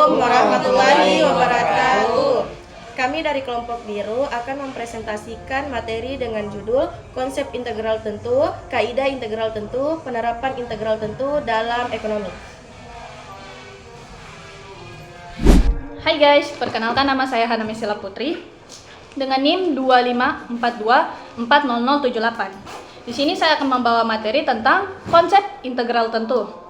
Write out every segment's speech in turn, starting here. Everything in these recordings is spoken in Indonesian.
Assalamualaikum warahmatullahi wabarakatuh. Kami dari kelompok biru akan mempresentasikan materi dengan judul konsep integral tentu, kaidah integral tentu, penerapan integral tentu dalam ekonomi. Hai guys, perkenalkan nama saya Hana Mesila Putri dengan NIM 25424078. Di sini saya akan membawa materi tentang konsep integral tentu.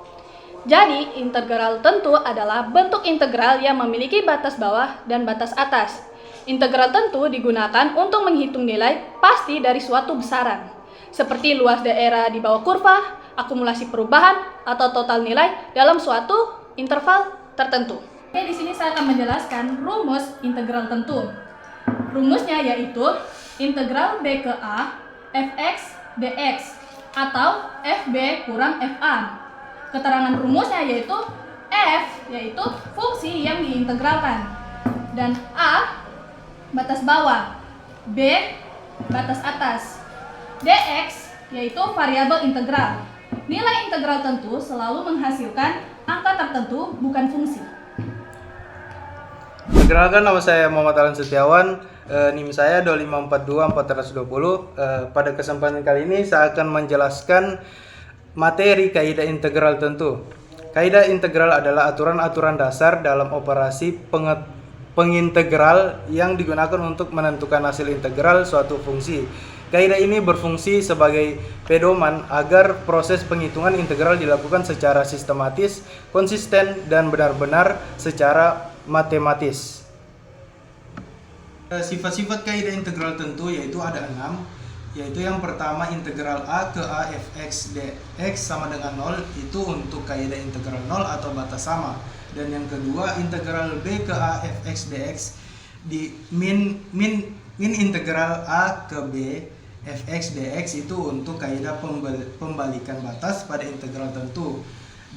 Jadi, integral tentu adalah bentuk integral yang memiliki batas bawah dan batas atas. Integral tentu digunakan untuk menghitung nilai pasti dari suatu besaran, seperti luas daerah di bawah kurva, akumulasi perubahan, atau total nilai dalam suatu interval tertentu. Oke, di sini saya akan menjelaskan rumus integral tentu. Rumusnya yaitu integral B ke A fx dx atau fb kurang fa. Keterangan rumusnya yaitu f yaitu fungsi yang diintegralkan, dan a batas bawah, b batas atas, dx yaitu variabel integral. Nilai integral tentu selalu menghasilkan angka tertentu, bukan fungsi. Perkenalkan, nama saya Muhammad Alan Setiawan, NIM saya 2542420. Pada kesempatan kali ini saya akan menjelaskan materi kaidah integral tentu. Kaidah integral adalah aturan-aturan dasar dalam operasi pengintegral yang digunakan untuk menentukan hasil integral suatu fungsi. Kaidah ini berfungsi sebagai pedoman agar proses penghitungan integral dilakukan secara sistematis, konsisten, dan benar-benar secara matematis. Sifat-sifat kaidah integral tentu yaitu ada 6. Yaitu yang pertama, integral A ke A fx dx sama dengan 0, itu untuk kaidah integral 0 atau batas sama. Dan yang kedua, integral B ke A fx dx di min integral A ke B fx dx itu untuk kaidah pembalikan batas pada integral tentu.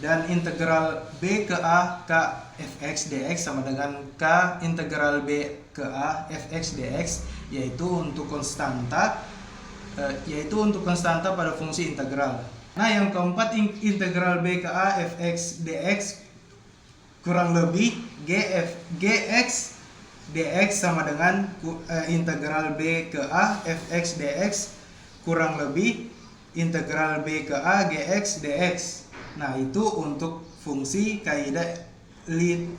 Dan integral B ke A k fx dx sama dengan k integral B ke A fx dx, yaitu untuk konstanta pada fungsi integral. Nah, yang keempat, integral B ke A fx dx kurang lebih gx dx sama dengan integral B ke A fx dx kurang lebih integral B ke A gx dx. Nah, itu untuk fungsi kaidah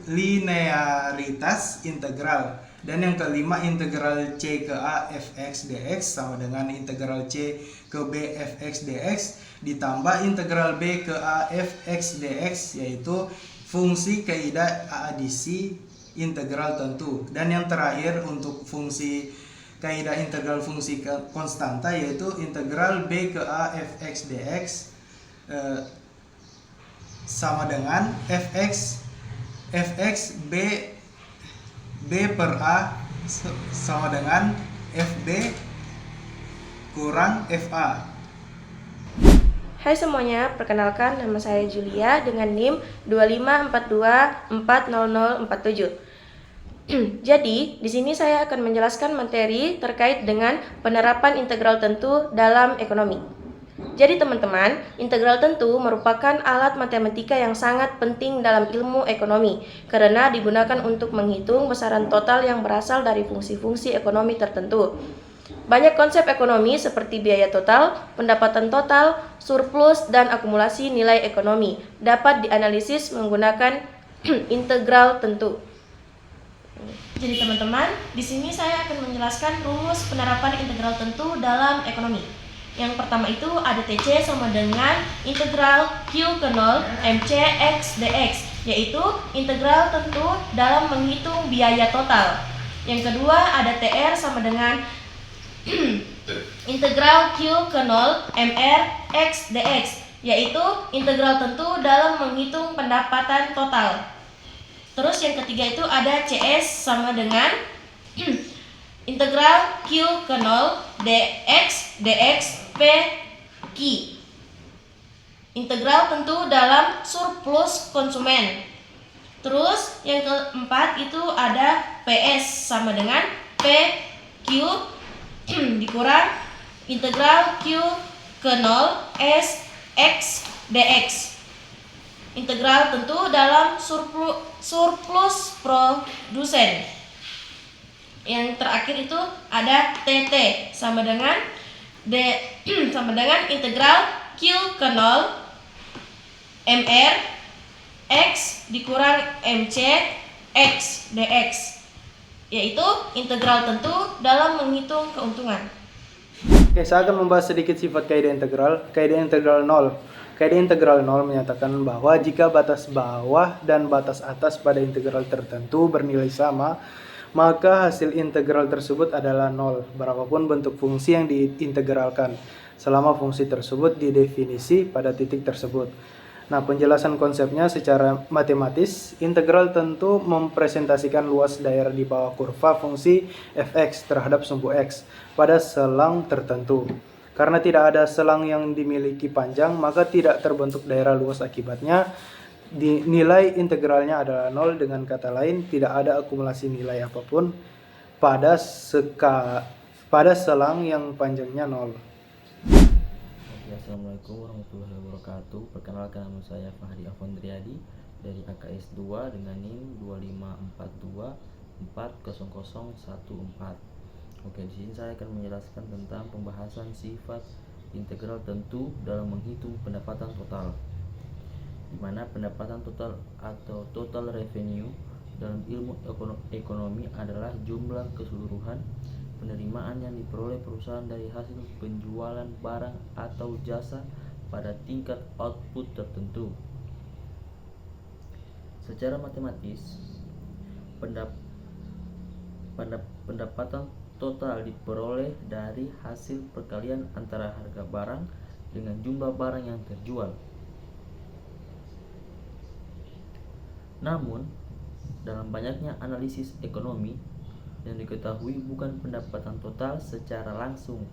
linearitas integral. Dan yang kelima, integral C ke A fx dx sama dengan integral C ke B fx dx ditambah integral B ke A fx dx, yaitu fungsi kaidah adisi integral tentu. Dan yang terakhir, untuk fungsi kaidah integral fungsi konstanta yaitu integral B ke A fx dx sama dengan fx B per A sama dengan FB kurang FA. Hai semuanya, perkenalkan nama saya Julia dengan NIM 254240047. Jadi, di sini saya akan menjelaskan materi terkait dengan penerapan integral tentu dalam ekonomi. Jadi teman-teman, integral tentu merupakan alat matematika yang sangat penting dalam ilmu ekonomi karena digunakan untuk menghitung besaran total yang berasal dari fungsi-fungsi ekonomi tertentu. Banyak konsep ekonomi seperti biaya total, pendapatan total, surplus, dan akumulasi nilai ekonomi dapat dianalisis menggunakan integral tentu. Jadi teman-teman, di sini saya akan menjelaskan rumus penerapan integral tentu dalam ekonomi. Yang pertama itu ada TC sama dengan integral Q ke 0 MC X dx, yaitu integral tentu dalam menghitung biaya total. Yang kedua ada TR sama dengan integral Q ke 0 MR X dx, yaitu integral tentu dalam menghitung pendapatan total. Terus yang ketiga itu ada CS sama dengan integral Q ke 0 dx dx P Q, integral tentu dalam surplus konsumen. Terus yang keempat itu ada PS sama dengan PQ dikurang integral Q ke 0 S X dx. integral tentu dalam surplus produsen. Yang terakhir itu ada TT sama dengan sama dengan integral Q ke 0 MR X dikurang MC X dx, yaitu integral tentu dalam menghitung keuntungan. Oke, saya akan membahas sedikit sifat kaidah integral. Kaidah integral 0. Kaidah integral 0 menyatakan bahwa jika batas bawah dan batas atas pada integral tertentu bernilai sama, maka hasil integral tersebut adalah 0, berapapun bentuk fungsi yang diintegralkan, selama fungsi tersebut didefinisi pada titik tersebut. Nah, penjelasan konsepnya secara matematis, integral tentu mempresentasikan luas daerah di bawah kurva fungsi fx terhadap sumbu x pada selang tertentu. Karena tidak ada selang yang dimiliki panjang, maka tidak terbentuk daerah luas akibatnya. Nilai integralnya adalah 0, dengan kata lain tidak ada akumulasi nilai apapun pada selang yang panjangnya 0. Assalamualaikum warahmatullahi wabarakatuh. Perkenalkan, nama saya Fahri Afondriadi dari AKS 2 dengan NIM 254240014. Oke, di sini saya akan menjelaskan tentang pembahasan sifat integral tentu dalam menghitung pendapatan total. Di mana pendapatan total atau total revenue dalam ilmu ekonomi adalah jumlah keseluruhan penerimaan yang diperoleh perusahaan dari hasil penjualan barang atau jasa pada tingkat output tertentu. Secara matematis, pendapatan total diperoleh dari hasil perkalian antara harga barang dengan jumlah barang yang terjual. Namun, dalam banyaknya analisis ekonomi, yang diketahui bukan pendapatan total secara langsung,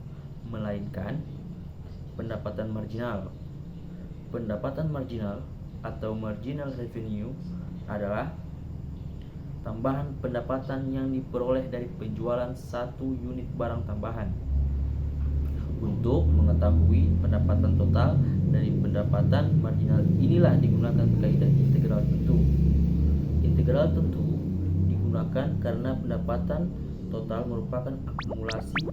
melainkan pendapatan marginal. Pendapatan marginal atau marginal revenue adalah tambahan pendapatan yang diperoleh dari penjualan satu unit barang tambahan. Untuk mengetahui pendapatan total dari pendapatan marginal, inilah digunakan kaidah integral tentu. Integral tentu digunakan karena pendapatan total merupakan akumulasi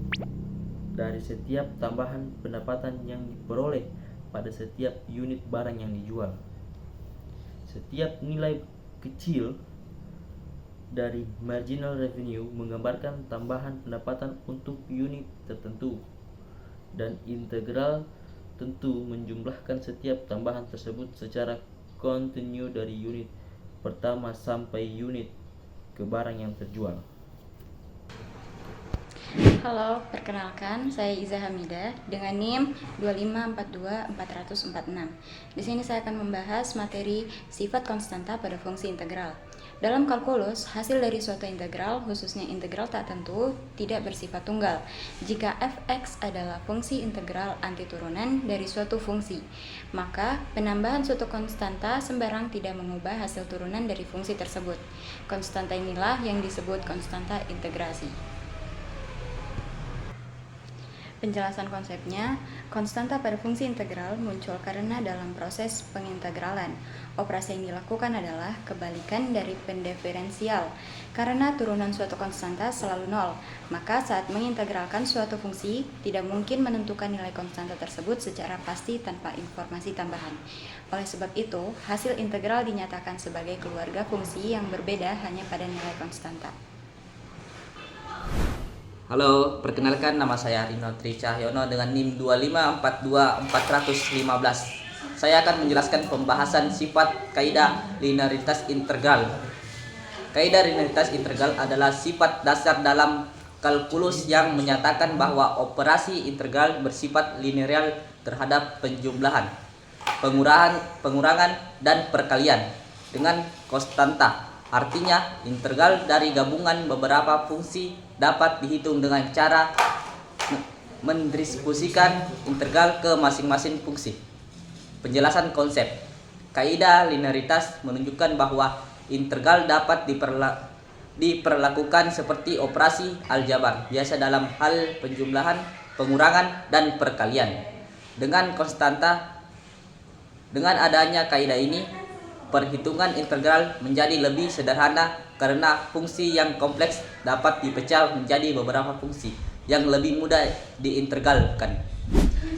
dari setiap tambahan pendapatan yang diperoleh pada setiap unit barang yang dijual. Setiap nilai kecil dari marginal revenue menggambarkan tambahan pendapatan untuk unit tertentu, dan integral tentu menjumlahkan setiap tambahan tersebut secara kontinu dari unit pertama sampai unit ke barang yang terjual. Halo, perkenalkan saya Iza Hamidah dengan NIM 2542446. Di sini saya akan membahas materi sifat konstanta pada fungsi integral. Dalam kalkulus, hasil dari suatu integral, khususnya integral tak tentu, tidak bersifat tunggal. Jika fx adalah fungsi integral antiturunan dari suatu fungsi, maka penambahan suatu konstanta sembarang tidak mengubah hasil turunan dari fungsi tersebut. Konstanta inilah yang disebut konstanta integrasi. Penjelasan konsepnya, konstanta pada fungsi integral muncul karena dalam proses pengintegralan, operasi yang dilakukan adalah kebalikan dari pendiferensial. Karena turunan suatu konstanta selalu nol, maka saat mengintegralkan suatu fungsi, tidak mungkin menentukan nilai konstanta tersebut secara pasti tanpa informasi tambahan. Oleh sebab itu, hasil integral dinyatakan sebagai keluarga fungsi yang berbeda hanya pada nilai konstanta. Halo, perkenalkan, nama saya Rino Tri Cahyono dengan NIM 2542415. Saya akan menjelaskan pembahasan sifat kaidah linearitas integral. Kaidah linearitas integral adalah sifat dasar dalam kalkulus yang menyatakan bahwa operasi integral bersifat linear terhadap penjumlahan, pengurangan, dan perkalian dengan konstanta. Artinya, integral dari gabungan beberapa fungsi dapat dihitung dengan cara mendistribusikan integral ke masing-masing fungsi. Penjelasan konsep. Kaidah linearitas menunjukkan bahwa integral dapat diperlakukan seperti operasi aljabar biasa dalam hal penjumlahan, pengurangan, dan perkalian dengan konstanta. Dengan adanya kaidah ini, perhitungan integral menjadi lebih sederhana karena fungsi yang kompleks dapat dipecah menjadi beberapa fungsi yang lebih mudah diintegralkan.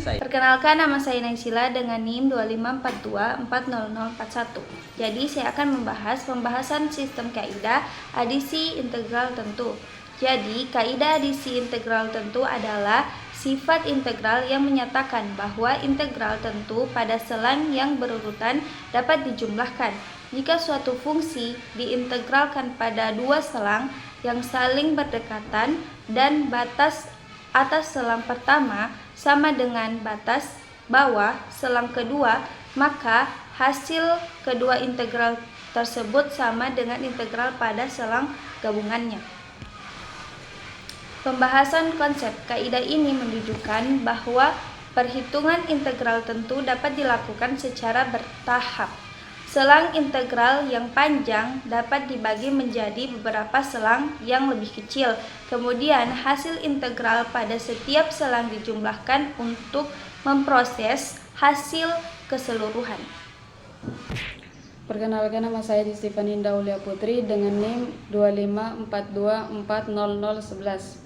Perkenalkan, nama saya Naysila dengan NIM 254240041. Jadi saya akan membahas pembahasan sistem kaidah adisi integral tentu. Jadi kaidah adisi integral tentu adalah sifat integral yang menyatakan bahwa integral tentu pada selang yang berurutan dapat dijumlahkan. Jika suatu fungsi diintegralkan pada dua selang yang saling berdekatan dan batas atas selang pertama sama dengan batas bawah selang kedua, maka hasil kedua integral tersebut sama dengan integral pada selang gabungannya. Pembahasan konsep kaidah ini menunjukkan bahwa perhitungan integral tentu dapat dilakukan secara bertahap. Selang integral yang panjang dapat dibagi menjadi beberapa selang yang lebih kecil. Kemudian hasil integral pada setiap selang dijumlahkan untuk memproses hasil keseluruhan. Perkenalkan, nama saya Stephanie Daulia Putri dengan NIM 254240011.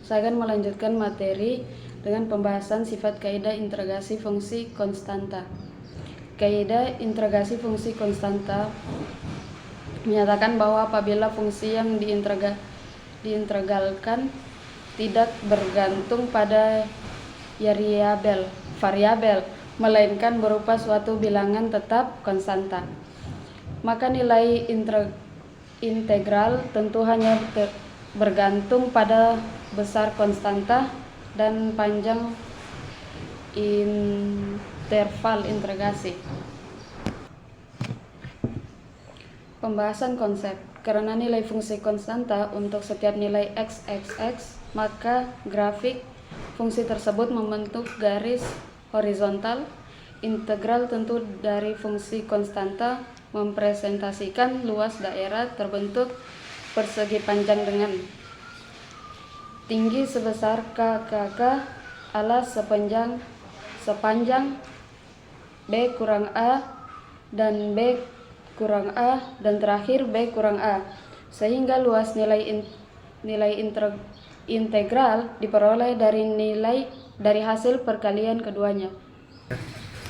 Saya akan melanjutkan materi dengan pembahasan sifat kaidah integrasi fungsi konstanta. Kaidah integrasi fungsi konstanta menyatakan bahwa apabila fungsi yang diintegralkan tidak bergantung pada variabel, melainkan berupa suatu bilangan tetap konstanta, maka nilai integral tentu hanya bergantung pada besar konstanta dan panjang interval integrasi. Pembahasan konsep. Karena nilai fungsi konstanta untuk setiap nilai x, maka grafik fungsi tersebut membentuk garis horizontal. Integral tentu dari fungsi konstanta mempresentasikan luas daerah terbentuk persegi panjang dengan tinggi sebesar KKK, alas sepanjang B kurang A dan B kurang A dan terakhir B kurang A, sehingga luas nilai integral diperoleh dari hasil perkalian keduanya.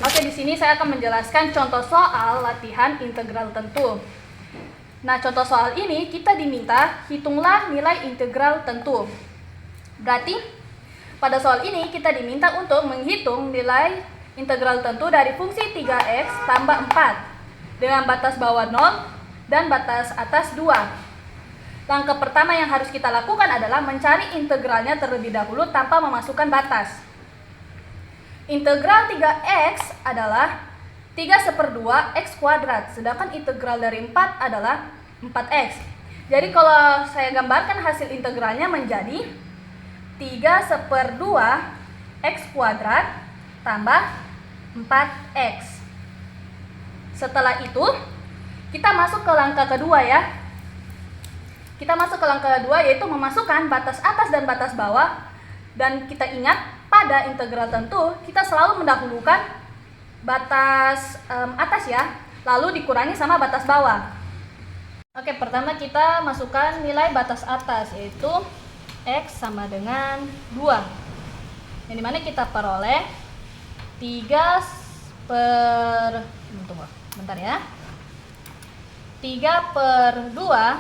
Oke, di sini saya akan menjelaskan contoh soal latihan integral tentu. Nah, contoh soal ini kita diminta hitunglah nilai integral tentu. Berarti pada soal ini kita diminta untuk menghitung nilai integral tentu dari fungsi 3x tambah 4 dengan batas bawah 0 dan batas atas 2. Langkah pertama yang harus kita lakukan adalah mencari integralnya terlebih dahulu tanpa memasukkan batas. Integral 3x adalah 3/2 x kuadrat, sedangkan integral dari 4 adalah 4x. Jadi kalau saya gambarkan hasil integralnya menjadi 3/2 x kuadrat tambah 4x. Setelah itu, kita masuk ke langkah kedua ya. Kita masuk ke langkah kedua, yaitu memasukkan batas atas dan batas bawah. Dan kita ingat, pada integral tentu, kita selalu mendahulukan batas atas ya, lalu dikurangi sama batas bawah. Oke, pertama kita masukkan nilai batas atas, yaitu x sama dengan 2, yang dimana kita peroleh 3/2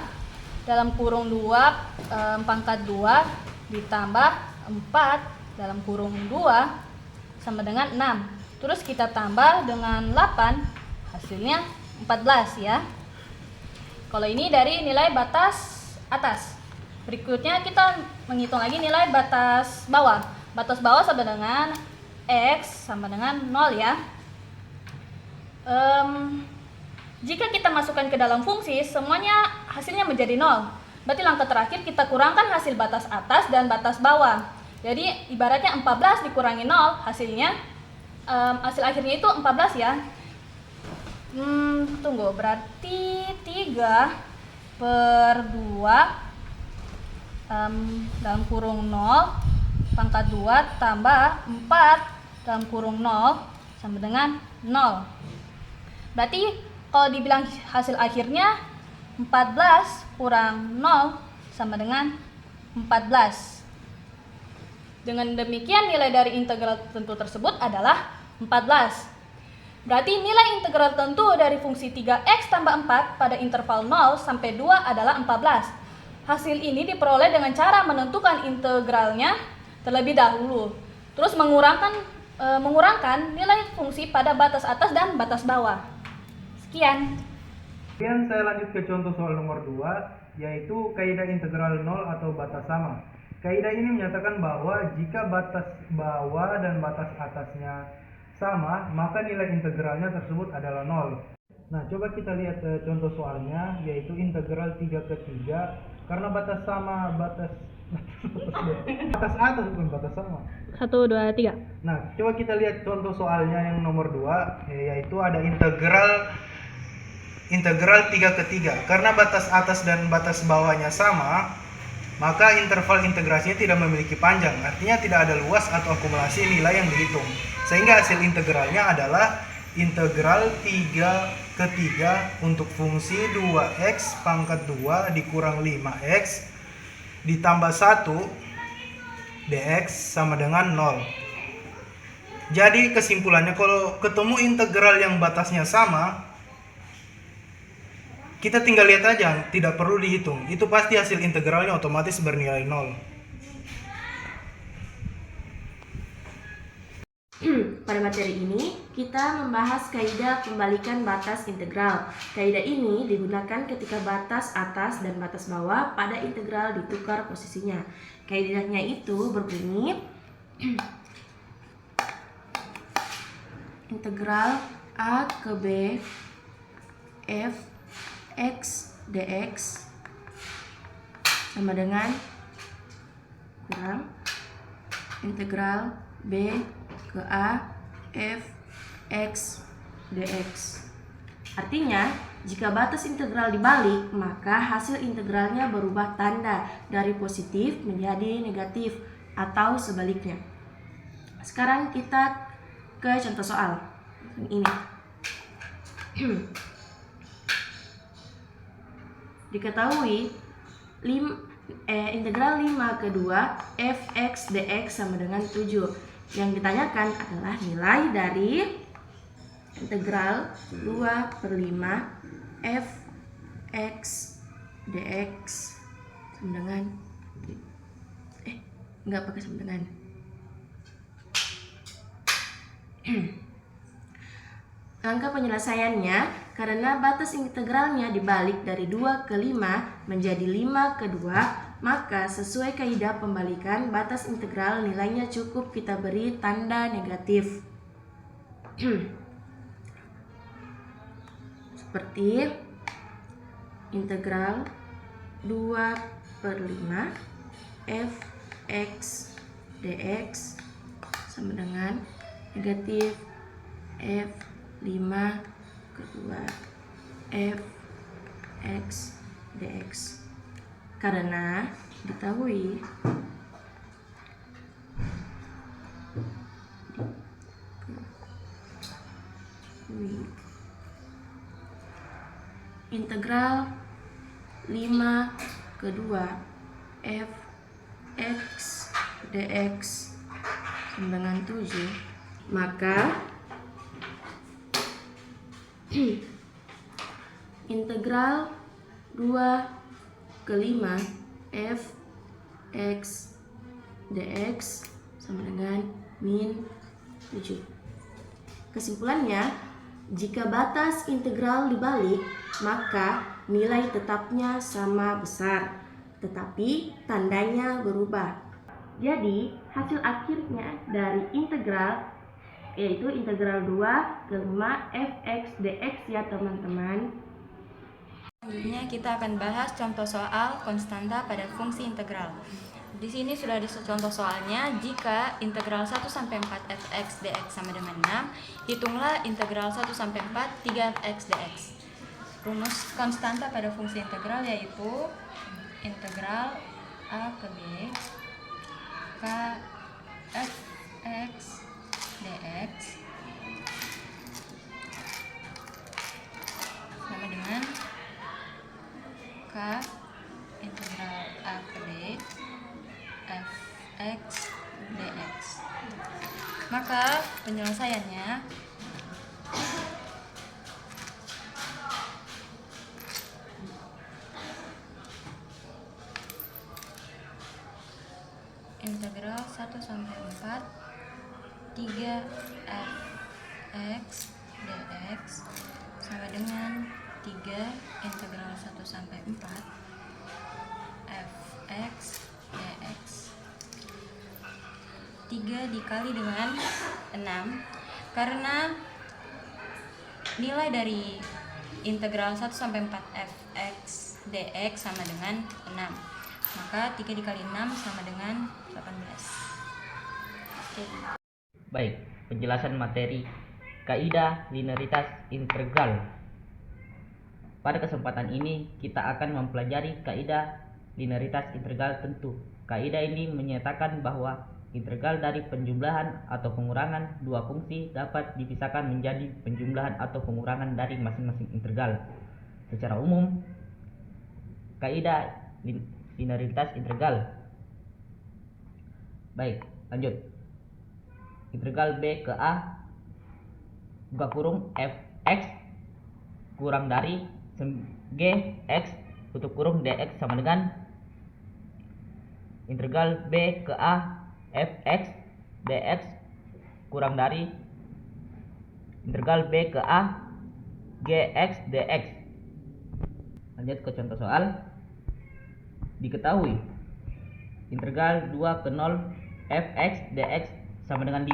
dalam kurung 2 pangkat 2 ditambah 4 dalam kurung 2 sama dengan 6. Terus kita tambah dengan 8, hasilnya 14 ya. Kalau ini dari nilai batas atas. Berikutnya kita menghitung lagi nilai batas bawah. Batas bawah sama dengan x sama dengan 0 ya. Jika kita masukkan ke dalam fungsi, semuanya hasilnya menjadi 0. Berarti langkah terakhir kita kurangkan hasil batas atas dan batas bawah. Jadi ibaratnya 14 dikurangi 0, hasilnya hasil akhirnya itu 14 ya. Tunggu, berarti 3/2 dalam kurung 0 pangkat 2 tambah 4 dalam kurung 0 sama dengan 0. Berarti Kalau dibilang hasil akhirnya 14 kurang 0 sama dengan 14. Dengan demikian nilai dari integral tentu tersebut adalah 14. Berarti nilai integral tentu dari fungsi 3x tambah 4 pada interval 0 sampai 2 adalah 14. Hasil ini diperoleh dengan cara menentukan integralnya terlebih dahulu. Terus mengurangkan nilai fungsi pada batas atas dan batas bawah. Sekian. Kemudian saya lanjut ke contoh soal nomor 2, yaitu kaidah integral 0 atau batas sama. Kaidah ini menyatakan bahwa jika batas bawah dan batas atasnya sama, maka nilai integralnya tersebut adalah 0. Nah, coba kita lihat contoh soalnya, yaitu integral 3/3. Karena batas sama, batas atas bukan batas sama. 1, 2, 3. Nah, coba kita lihat contoh soalnya yang nomor 2, yaitu ada integral 3/3. Karena batas atas dan batas bawahnya sama, maka interval integrasinya tidak memiliki panjang. Artinya tidak ada luas atau akumulasi nilai yang dihitung. Sehingga hasil integralnya adalah integral 3/3 untuk fungsi 2x pangkat 2 dikurang 5x ditambah 1 dx sama dengan 0. Jadi kesimpulannya, kalau ketemu integral yang batasnya sama, kita tinggal lihat aja, tidak perlu dihitung. Itu pasti hasil integralnya otomatis bernilai 0. Pada materi ini, kita membahas kaidah pembalikan batas integral. Kaidah ini digunakan ketika batas atas dan batas bawah pada integral ditukar posisinya. Kaidahnya itu berbunyi integral a ke b f x dx sama dengan kurang integral b ke a f x dx. Artinya, jika batas integral dibalik, maka hasil integralnya berubah tanda dari positif menjadi negatif atau sebaliknya. Sekarang kita ke contoh soal ini. Diketahui integral 5/2 fx dx sama dengan 7. Yang ditanyakan adalah nilai dari integral 2/5 fx dx sama dengan enggak pakai sama dengan Langkah penyelesaiannya, karena batas integralnya dibalik dari 2/5 menjadi 5/2, maka sesuai kaidah pembalikan batas integral nilainya cukup kita beri tanda negatif. Seperti integral 2/5 fx dx sama dengan negatif f5/2 fx dx. Karena diketahui integral 5/2 fx dx sama dengan 7, maka integral 2/5 fx dx sama dengan min 7. Kesimpulannya, jika batas integral dibalik, maka nilai tetapnya sama besar, tetapi tandanya berubah. Jadi, hasil akhirnya dari integral yaitu integral 2/5 fx dx ya teman-teman. Selanjutnya kita akan bahas contoh soal konstanta pada fungsi integral. Di sini sudah ada contoh soalnya. Jika integral 1 sampai 4 fx dx sama dengan 6, hitunglah integral 1 sampai 4 3fx dx. Rumus konstanta pada fungsi integral yaitu integral a ke b k fx dx dx. Maka penyelesaiannya integral 1 sampai 4 3 fx dx sama dengan 3 integral 1 sampai 4 fx dx. 3 dikali dengan 6 karena nilai dari integral 1 sampai 4 fx dx sama dengan 6. Maka 3 dikali 6 sama dengan 18. Oke. Baik, penjelasan materi kaidah linearitas integral. Pada kesempatan ini kita akan mempelajari kaidah linearitas integral tentu. Kaidah ini menyatakan bahwa integral dari penjumlahan atau pengurangan dua fungsi dapat dipisahkan menjadi penjumlahan atau pengurangan dari masing-masing integral. Secara umum, kaidah linearitas integral. Baik, lanjut. Integral B ke A buka kurung fx kurang dari gx tutup kurung dx sama dengan integral B ke A fx dx kurang dari integral B ke A gx dx. Lanjut ke contoh soal. Diketahui integral 2 ke 0 fx dx sama dengan 5.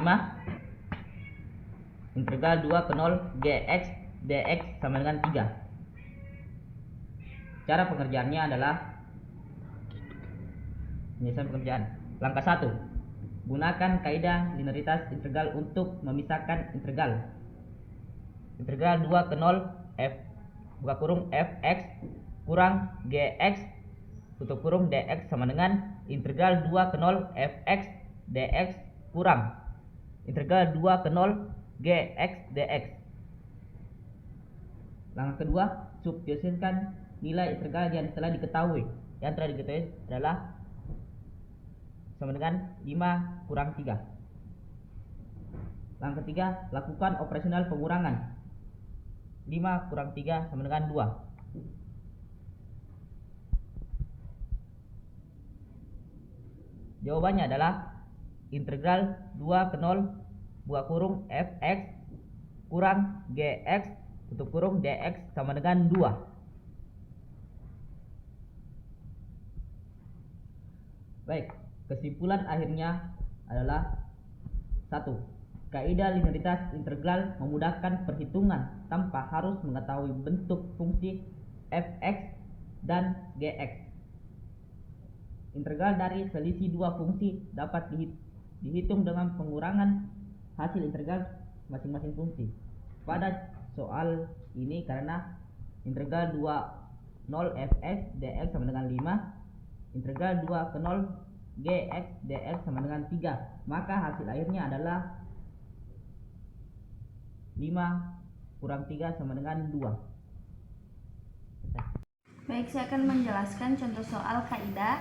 Integral 2 ke 0 gx dx sama dengan 3. Cara pengerjaannya adalah penyelesaian pengerjaan. Langkah 1. Gunakan kaidah linearitas integral untuk memisahkan integral. Integral 2 ke 0 f buka kurung fx kurang gx tutup kurung dx sama dengan integral 2 ke 0 fx dx kurang integral 2 ke 0 gx dx. Langkah kedua, substitusikan nilai integral yang telah diketahui. Yang telah diketahui adalah sama dengan 5 kurang 3. Langkah ketiga, lakukan operasional pengurangan. 5 kurang 3 sama dengan 2. Jawabannya adalah integral 2 ke 0 buka kurung fx kurang gx tutup kurung dx sama dengan 2. Baik, kesimpulan akhirnya adalah 1. Kaidah linearitas integral memudahkan perhitungan tanpa harus mengetahui bentuk fungsi fx dan gx. Integral dari selisih dua fungsi dapat dihitung dengan pengurangan hasil integral masing-masing fungsi. Pada soal ini karena integral 2 0 fx dx sama dengan 5, integral 2 ke 0 gx dx sama dengan 3, maka hasil akhirnya adalah 5 kurang 3 sama dengan 2. Baik, saya akan menjelaskan contoh soal kaidah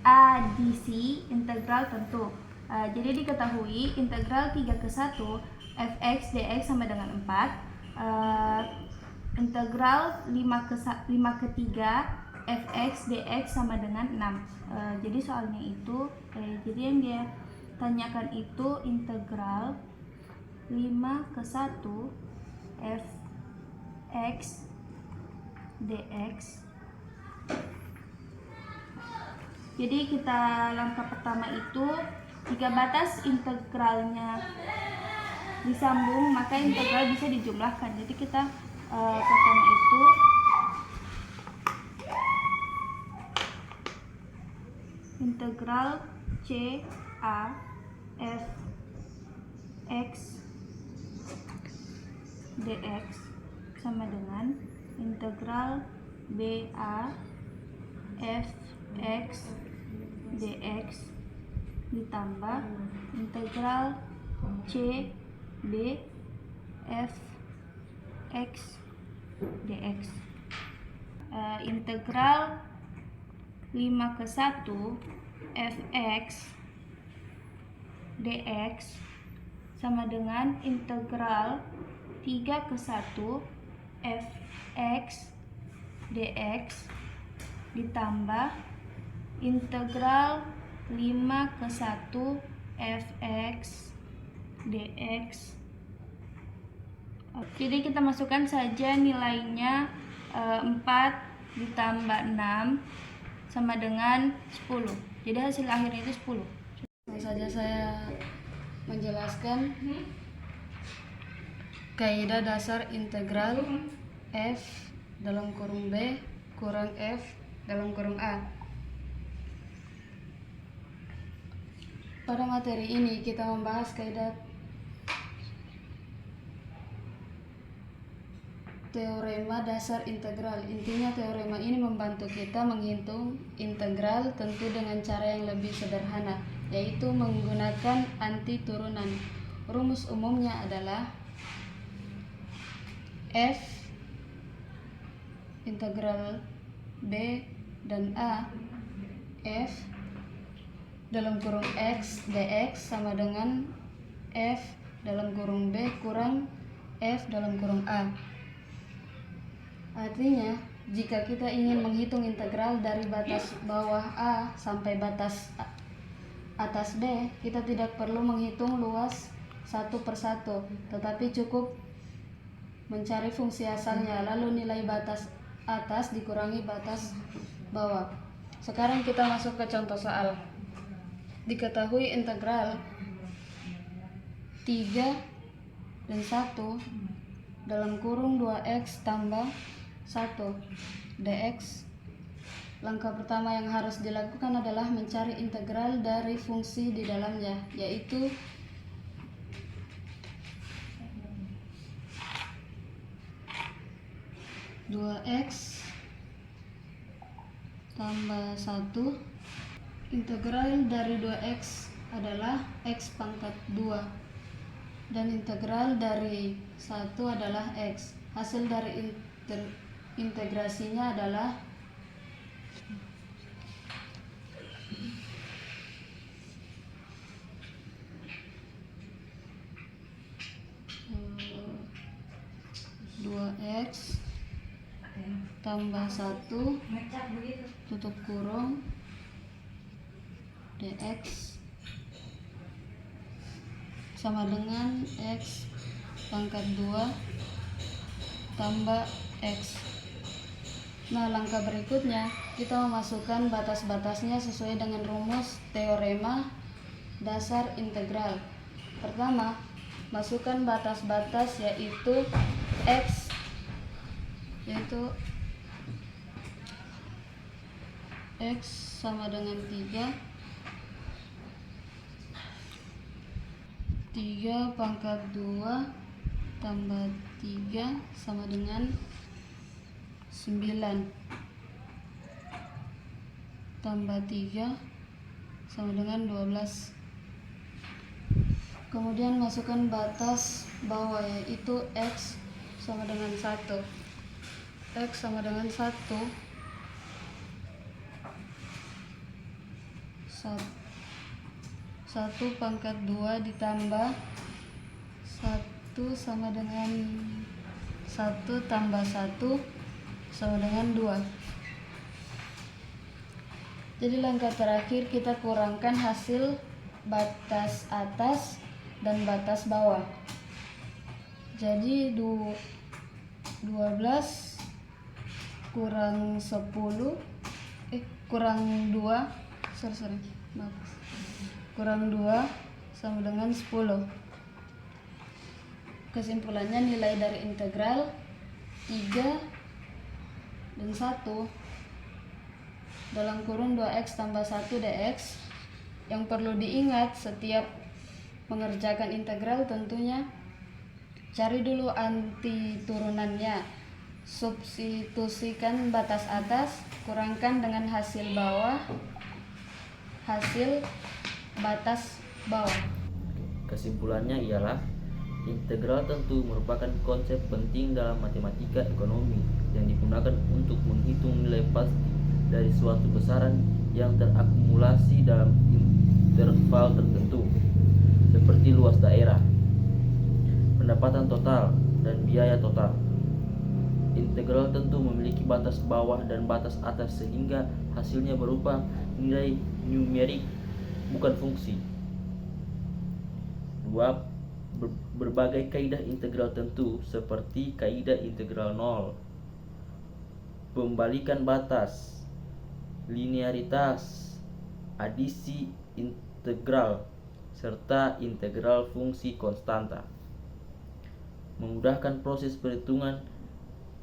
adisi integral tentu. Jadi diketahui integral 3 ke 1 fx dx sama dengan 4, integral 5 ke 3 fx dx sama dengan 6. Jadi soalnya itu jadi yang dia tanyakan itu integral 5 ke 1 fx dx. Jadi kita langkah pertama itu jika batas integralnya disambung maka integral bisa dijumlahkan. Jadi kita pertama itu integral c a f x dx sama dengan integral b a f x dx ditambah integral c b f x dx. Integral 5 ke 1 fx dx sama dengan integral 3/1 fx dx ditambah integral 5/1 fx dx. Jadi kita masukkan saja nilainya 4 ditambah 6 sama dengan 10. Jadi hasil akhirnya itu 10. Langsung saja saya menjelaskan kaidah dasar integral f dalam kurung b kurang f dalam kurung a. Pada materi ini kita membahas kaidah teorema dasar integral. Intinya teorema ini membantu kita menghitung integral tentu dengan cara yang lebih sederhana, yaitu menggunakan anti turunan. Rumus umumnya adalah f integral b dan a f dalam kurung x dx sama dengan f dalam kurung b kurang f dalam kurung a. Artinya, jika kita ingin menghitung integral dari batas bawah A sampai batas atas B, kita tidak perlu menghitung luas satu persatu, tetapi cukup mencari fungsi asalnya, lalu nilai batas atas dikurangi batas bawah. Sekarang kita masuk ke contoh soal. Diketahui integral 3 dan 1 dalam kurung 2x tambah 1 dx. Langkah pertama yang harus dilakukan adalah mencari integral dari fungsi di dalamnya, yaitu dua x tambah 1. Integral dari 2x adalah x pangkat 2 dan integral dari 1 adalah x. Hasil dari integrasinya adalah dua x tambah 1 tutup kurung dx sama dengan x pangkat 2 tambah x. Nah, langkah berikutnya kita memasukkan batas-batasnya sesuai dengan rumus teorema dasar integral. Pertama, masukkan batas-batas yaitu x sama dengan 3 pangkat 2 tambah 3 sama dengan 9 tambah 3 sama dengan 12. Kemudian masukkan batas bawah yaitu x sama dengan 1. X sama dengan 1 pangkat 2 ditambah 1 sama dengan 1 tambah 1 sama dengan 2. Jadi langkah terakhir kita kurangkan hasil batas atas dan batas bawah. Jadi 12 kurang 10 kurang 2 kurang 2 sama dengan 10. Kesimpulannya nilai dari integral 3 dan 1 dalam kurung 2x tambah 1 dx. Yang perlu diingat setiap mengerjakan integral tentunya cari dulu anti turunannya, substitusikan batas atas, kurangkan dengan hasil bawah, hasil batas bawah. Kesimpulannya ialah integral tentu merupakan konsep penting dalam matematika ekonomi yang digunakan untuk menghitung nilai pasti dari suatu besaran yang terakumulasi dalam interval tertentu. luas daerah, pendapatan total, dan biaya total. Integral tentu memiliki batas bawah dan batas atas sehingga hasilnya berupa nilai numerik, bukan fungsi. 2. Berbagai kaidah integral tentu seperti kaidah integral nol, pembalikan batas, linearitas, adisi integral, serta integral fungsi konstanta memudahkan proses perhitungan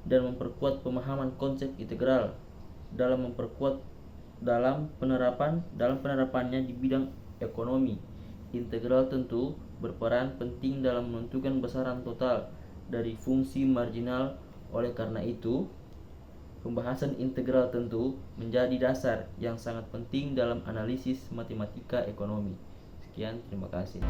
dan memperkuat pemahaman konsep integral dalam penerapannya di bidang ekonomi. Integral tentu berperan penting dalam menentukan besaran total dari fungsi marginal. Oleh karena itu, pembahasan integral tentu menjadi dasar yang sangat penting dalam analisis matematika ekonomi. Sekian, terima kasih.